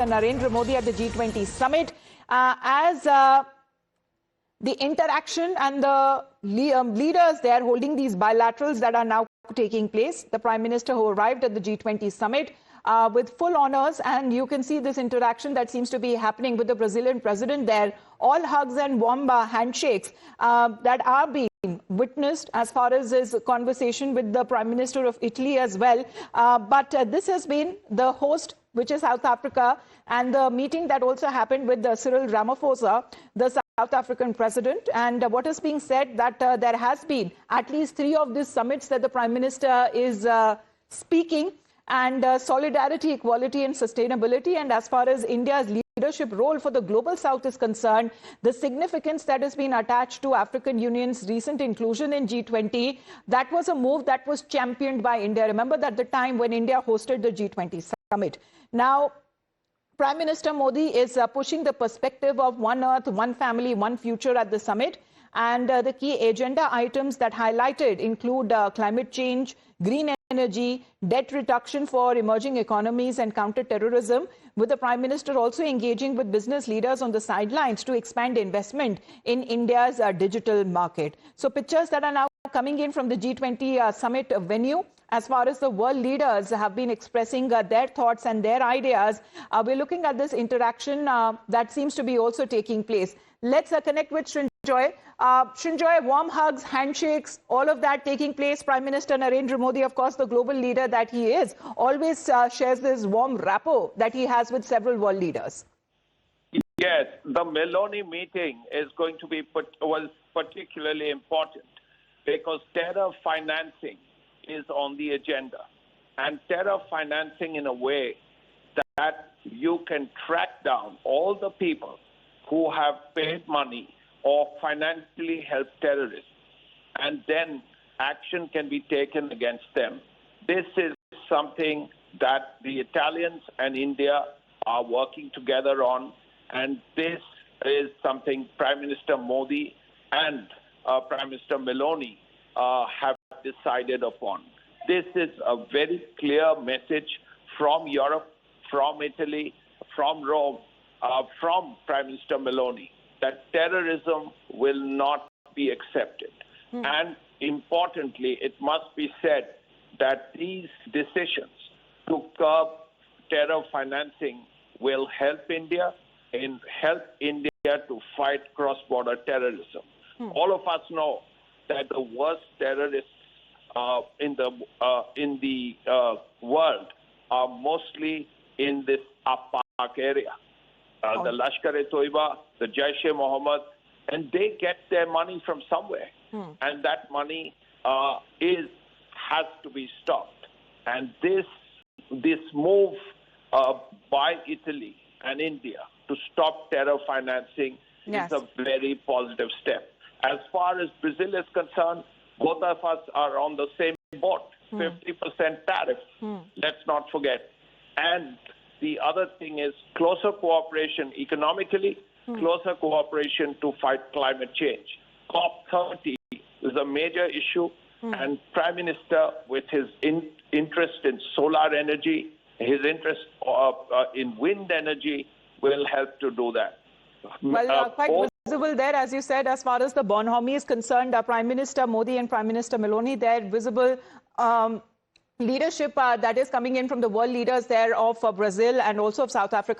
Narendra Modi at the G20 Summit as the interaction and the leaders there holding these bilaterals that are now taking place. The Prime Minister who arrived at the G20 Summit with full honors, and you can see this interaction that seems to be happening with the Brazilian president there. All hugs and warm handshakes that are being witnessed as far as his conversation with the Prime Minister of Italy as well. But this has been the host, which is South Africa, and the meeting that also happened with Cyril Ramaphosa, the South African president. And what is being said that there has been at least 3 of these summits that the Prime Minister is speaking, and solidarity, equality and sustainability. And as far as India's leadership role for the global south is concerned, the significance that has been attached to African Union's recent inclusion in G20, that was a move that was championed by India. Remember that the time when India hosted the G20 Summit. Now, Prime Minister Modi is pushing the perspective of one earth, one family, one future at the summit. And the key agenda items that highlighted include climate change, green energy, debt reduction for emerging economies and counter-terrorism, with the Prime Minister also engaging with business leaders on the sidelines to expand investment in India's digital market. So pictures that are now coming in from the G20 Summit venue, as far as the world leaders have been expressing their thoughts and their ideas. We're looking at this interaction that seems to be also taking place. Let's connect with Srinjoy. Srinjoy, warm hugs, handshakes, all of that taking place. Prime Minister Narendra Modi, of course, the global leader that he is, always shares this warm rapport that he has with several world leaders. Yes, the Meloni meeting is going to be was particularly important because terror financing is on the agenda, and terror financing in a way that you can track down all the people who have paid money or financially helped terrorists, and then action can be taken against them. This is something that the Italians and India are working together on, and this is something Prime Minister Modi and Prime Minister Meloni have decided upon. This is a very clear message from Europe, from Italy, from Rome, from Prime Minister Meloni, that terrorism will not be accepted. And importantly, it must be said that these decisions to curb terror financing will help India to fight cross-border terrorism. All of us know that the worst terrorists in the world are mostly in this Afpak area. The Lashkar-e-Toiba, the Jaish-e-Mohammed, and they get their money from somewhere. And that money has to be stopped. And this move by Italy and India to stop terror financing is a very positive step. As far as Brazil is concerned, both of us are on the same boat, 50% tariff, let's not forget. And the other thing is closer cooperation economically, closer cooperation to fight climate change. COP30 is a major issue, and Prime Minister, with his interest in solar energy, his interest in wind energy, will help to do that. Well, quite visible there, as you said, as far as the bonhomie is concerned, Prime Minister Modi and Prime Minister Meloni, their visible leadership that is coming in from the world leaders there of Brazil and also of South Africa.